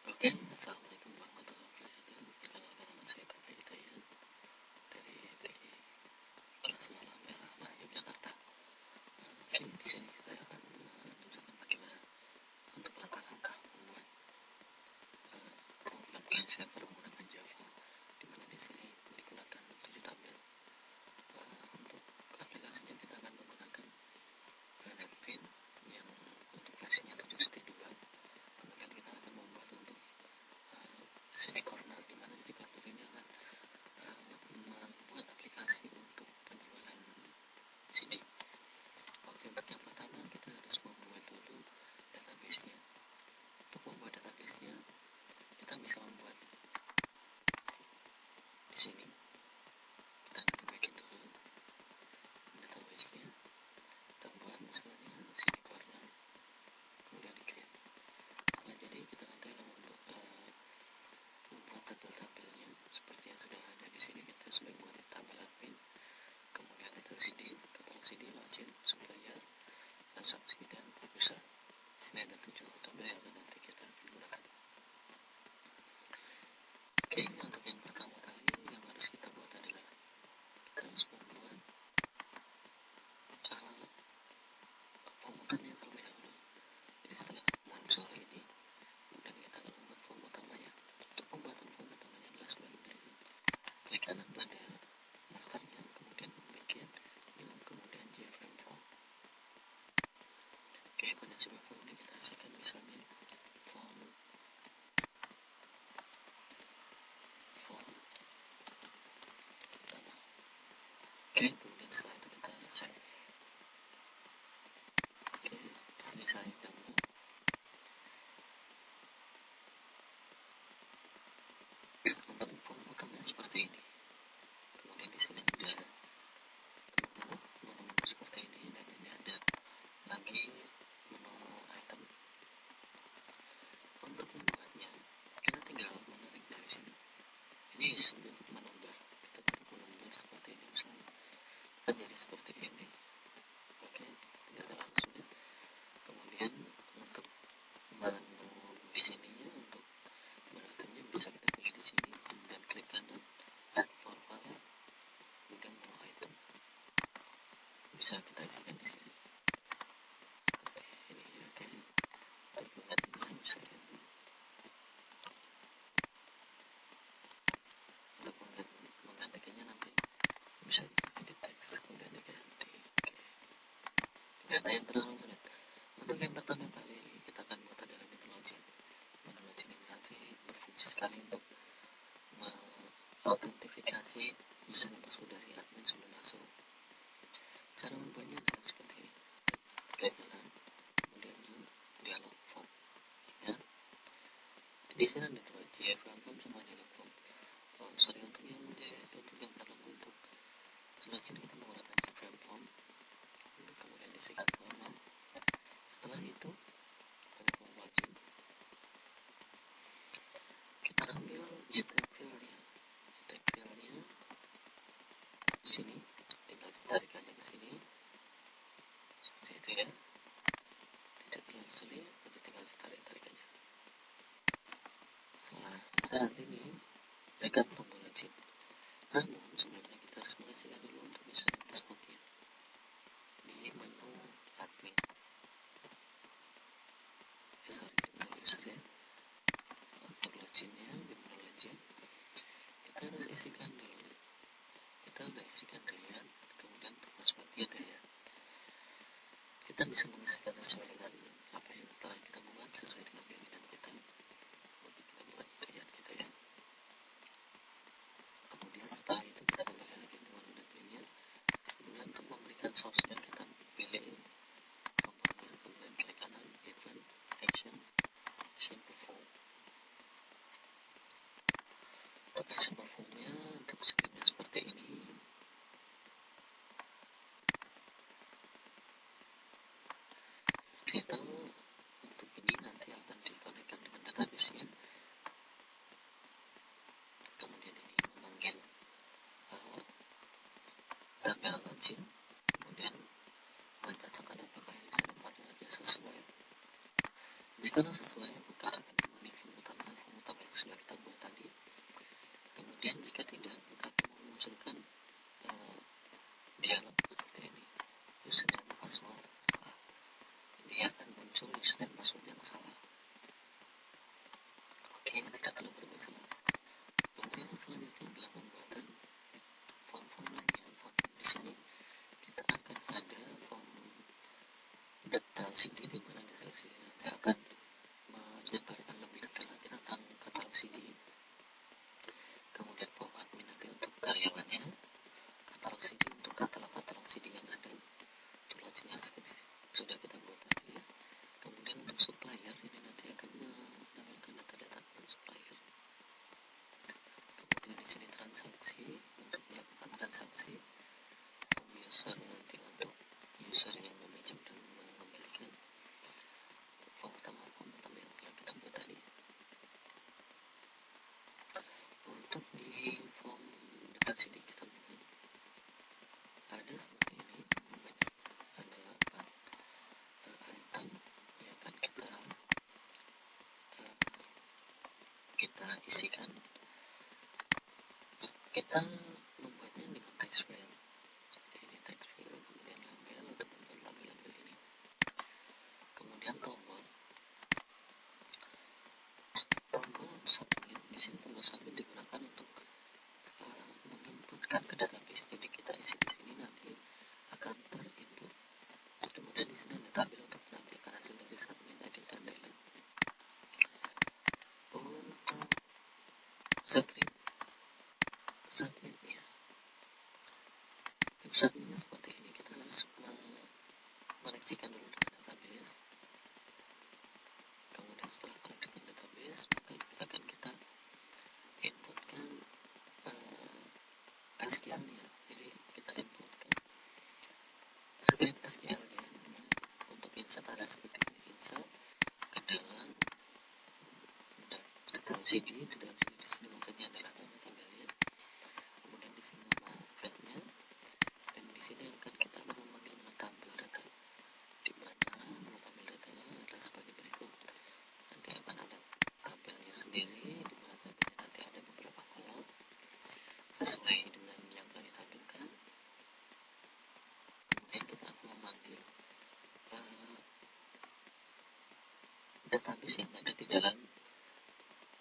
Oke, assalamualaikum warahmatullahi wabarakatuh. Perkenalkan nama saya Taufik Hidayat dari PI kelas Malang Merah Yogyakarta. Oke, di sini kita akan menunjukkan bagaimana untuk langkah-langkah membuat program client server menggunakan Java, di mana di sini digunakan 7 tabel. Untuk aplikasinya kita akan menggunakan NetBeans yang untuk versinya 7.2. Kemudian kita akan membuat untuk CD Corner, di mana CD Corner ini akan membuat aplikasi untuk penjualan CD. Oke, untuk yang pertama kita harus membuat dulu database-nya. Untuk membuat database-nya, kita bisa membuat di sini. Kita akan bikin dulu database-nya. Kita buat misalnya CD Corner, kemudian di create. Setelah jadi kita nanti akan membuat tabel-tabelnya seperti yang sudah ada di sini. Kita sudah buat tabel admin, kemudian itu CD, katalog CD, login, supplier, transaksi, dan user. Di sini ada 7 tabel yang nanti kita akan gunakan. Oke, untuk yang pertama kali yang harus kita buat adalah kita harus membuat formutannya terlebih dahulu. Jadi setelah muncul ini, kemudian kita akan membuat form utamanya. Untuk pembuatan form utamanya adalah sebagai berikut. Klik kanan pada masternya, kemudian bikin new, kemudian JFrame form. Oke, pada sebuah form ini kita isikan misalnya form pertama. Oke, kemudian setelah itu kita save. Oke, di sini save dahulu. Untuk form utamanya seperti ini. Kemudian di sini ada menu seperti ini, dan ini ada lagi menu item. Untuk membuatnya, kita tinggal menarik dari sini. Ini disebut menu bar. Kita tarik menu bar seperti ini misalnya. Kan jadi seperti ini. Oke, tidak terlalu sulit. Kemudian untuk menu di sininya, untuk menu itemnya bisa kita pilih di sini, kemudian klik kanan, add for file, kemudian menu item bisa kita isikan di sini seperti ini. Oke, untuk menggantinya misalnya untuk menggantikannya nanti bisa di sini di teks, kemudian diganti. Oke, tidak ada yang terlalu sulit. Untuk yang pertama kali kita akan buat adalah menu login. Menu login ini nanti berfungsi sekali untuk autentifikasi username password dari admin sebelum masuk. Cara membuatnya adalah seperti ini. Klik kanan, kemudian dialog form. Ya, di sini ada dua, JFrame form sama dialog form. Untuk yang pertama untuk login kita menggunakan JFrame form, kemudian disikat sama. Setelah itu pada form login kita ambil JTFL-nya. JTFL-nya di sini tinggal ditarik aja ke sini seperti itu ya. Tidak terlalu sulit, tapi tinggal ditarik aja. Setelah selesai nanti ini berikan tombol login. Namun sebelumnya kita harus mengisikan dulu untuk username passwordnya di menu admin. Di menu user ya. Untuk loginnya di menu login kita harus isikan dulu. Kita udah isikan Dayat, kemudian untuk passwordnya Dayat. Kita bisa mengisikan sesuai dengan apa yang telah kita buat, sesuai dengan pimpinan kita. Maka kita buat Dayat kita ya. Kemudian setelah itu kita kembali lagi ke menu adminnya. Kemudian untuk memberikan source-nya kita pilih tombolnya, kemudian klik kanan, event, action perform. Untuk action performnya untuk screen-nya seperti ini. Itu untuk ini nanti akan dikonekkan dengan database-nya. Kemudian ini memanggil tabel login, kemudian mencocokkan apakah username passwordnya sesuai. Jika sesuai, maka akan memenuhi form utama CD di mana di sini nanti akan menyebarkan lebih detail lagi tentang katalog CD. Kemudian form admin nanti untuk karyawannya, katalog CD untuk katalog CD yang ada, tulisannya seperti sudah kita buat tadi. Kemudian untuk supplier ini nanti akan menampilkan data-data tentang supplier. Kemudian di sini transaksi untuk melakukan transaksi, form user nanti untuk user yang meminjam dan mengembalikan, form utama yang telah kita buat tadi. Untuk di form data CD kita buat ada seperti ini, banyak, ada 4 item yang akan kita isikan. Kita membuatnya dengan text file seperti ini, text file, kemudian label untuk membuat label-label ini. Kemudian tombol submit. Di sini tombol submit digunakan untuk menginputkan ke database. Jadi kita isi di sini nanti akan terinput. Kemudian di sini ada tabel untuk menampilkan hasil dari submit, edit, dan delete. Untuk script submitnya seperti ini, kita harus mengoneksikan dulu dengan database. Kemudian setelah connect dengan database, maka akan kita inputkan SQL-nya. Jadi kita inputkan script SQL-nya. Untuk insert ada seperti ini, insert ke dalam data CD, di sini maksudnya adalah nama tabelnya. Kemudian di sini nama file-nya, dan di sini kita akan memanggil tampil data, di mana nama tampil data adalah sebagai berikut. Nanti akan ada tabelnya sendiri, di mana tabelnya nanti ada beberapa kolom sesuai dengan yang telah ditampilkan. Kemudian kita akan memanggil database yang ada di dalam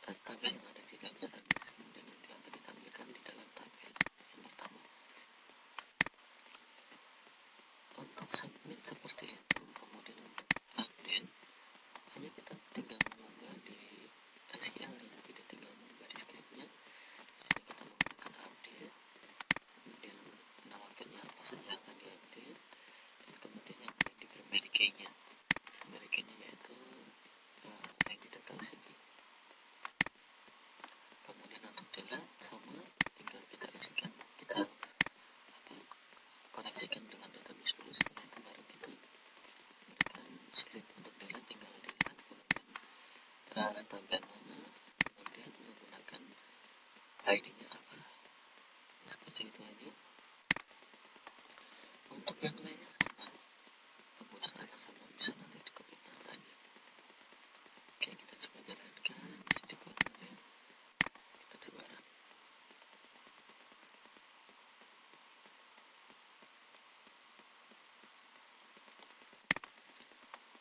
tabel yang ada di dalam database, kemudian nanti akan ditampilkan di dalam tabel yang pertama. Untuk submit seperti itu. Kemudian untuk update, hanya kita tinggal mengubah di SQL nya, tidak tinggal mengubah di scriptnya. Di sini kita menggunakan update, kemudian nama filenya apa saja yang akan diupdate, dan kemudian yang akan di primary key-nya. Primary key-nya yaitu ID data CD. Kemudian untuk delete sama, tinggal kita isikan, kita koneksikan dengan database dulu. Setelah itu baru kita berikan script untuk delete, tinggal dilihat kemudian tabel mana, kemudian menggunakan ID-nya apa, seperti itu aja. Untuk yang lainnya sama, penggunaannya sama, bisa nanti di copy paste aja. Oke, kita coba jalankan di sini kodenya, kita coba run.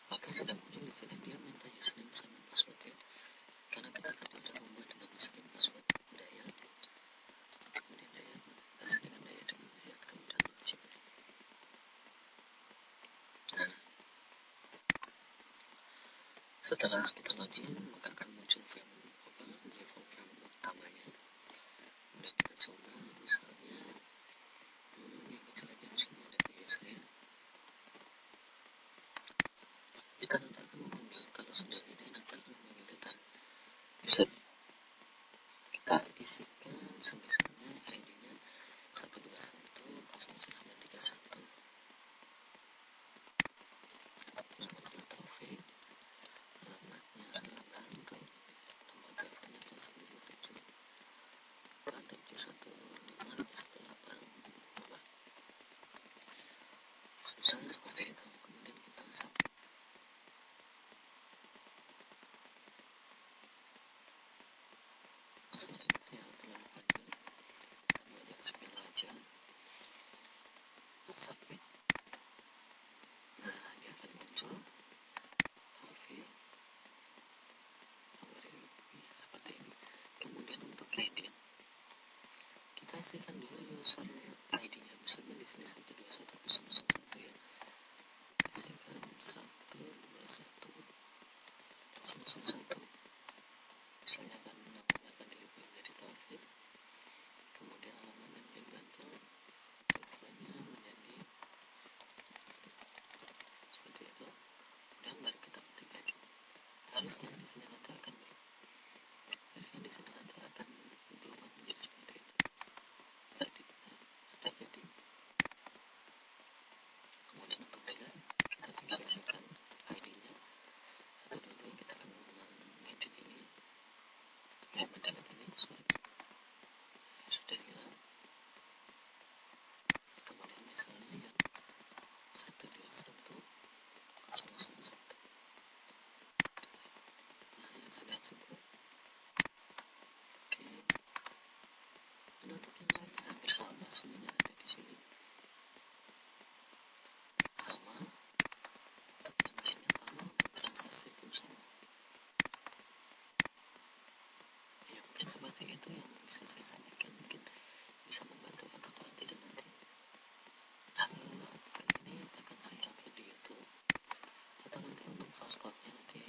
Oke, sudah muncul di sini, dia minta username sama password ya, karena kita tadi udah membuat dengan username password daya, kemudian daya kasih dengan daya kemudian login. Nah, setelah kita login, maka akan muncul form utamanya. Kemudian kita coba, misalnya yang kecil aja, misalnya data user ya. Kita nanti akan memanggil, kalau sudah ini nanti akan memanggil data user. Kita isikan misalnya ID-nya 121.0.1.3.1. Namanya Taufik, alamatnya adalah Bantul, nomor teleponnya adalah 97 158. Misalnya seperti itu. Kemudian kita submit. Masalah ini ternyata terlalu panjang, kita buatnya kecil aja. Submit. Nah, dia akan muncul Taufik, seperti ini. Kemudian untuk edit, kita isikan dulu user ID-nya, misalnya di sini 121.0.1 ya. Kita isikan 121.0.1. mendalam ini sudah hilang. Kemudian misalnya yang 121 001, nah ya sudah cukup. Oke, dan untuk yang lainnya hampir sama, semuanya ada di sini sama, untuk yang lainnya sama, untuk transaksi pun sama. Ya mungkin seperti itu yang bisa saya sampaikan, mungkin bisa membantu untuk nanti dan nanti file ini akan saya upload di YouTube atau nanti untuk source code-nya nanti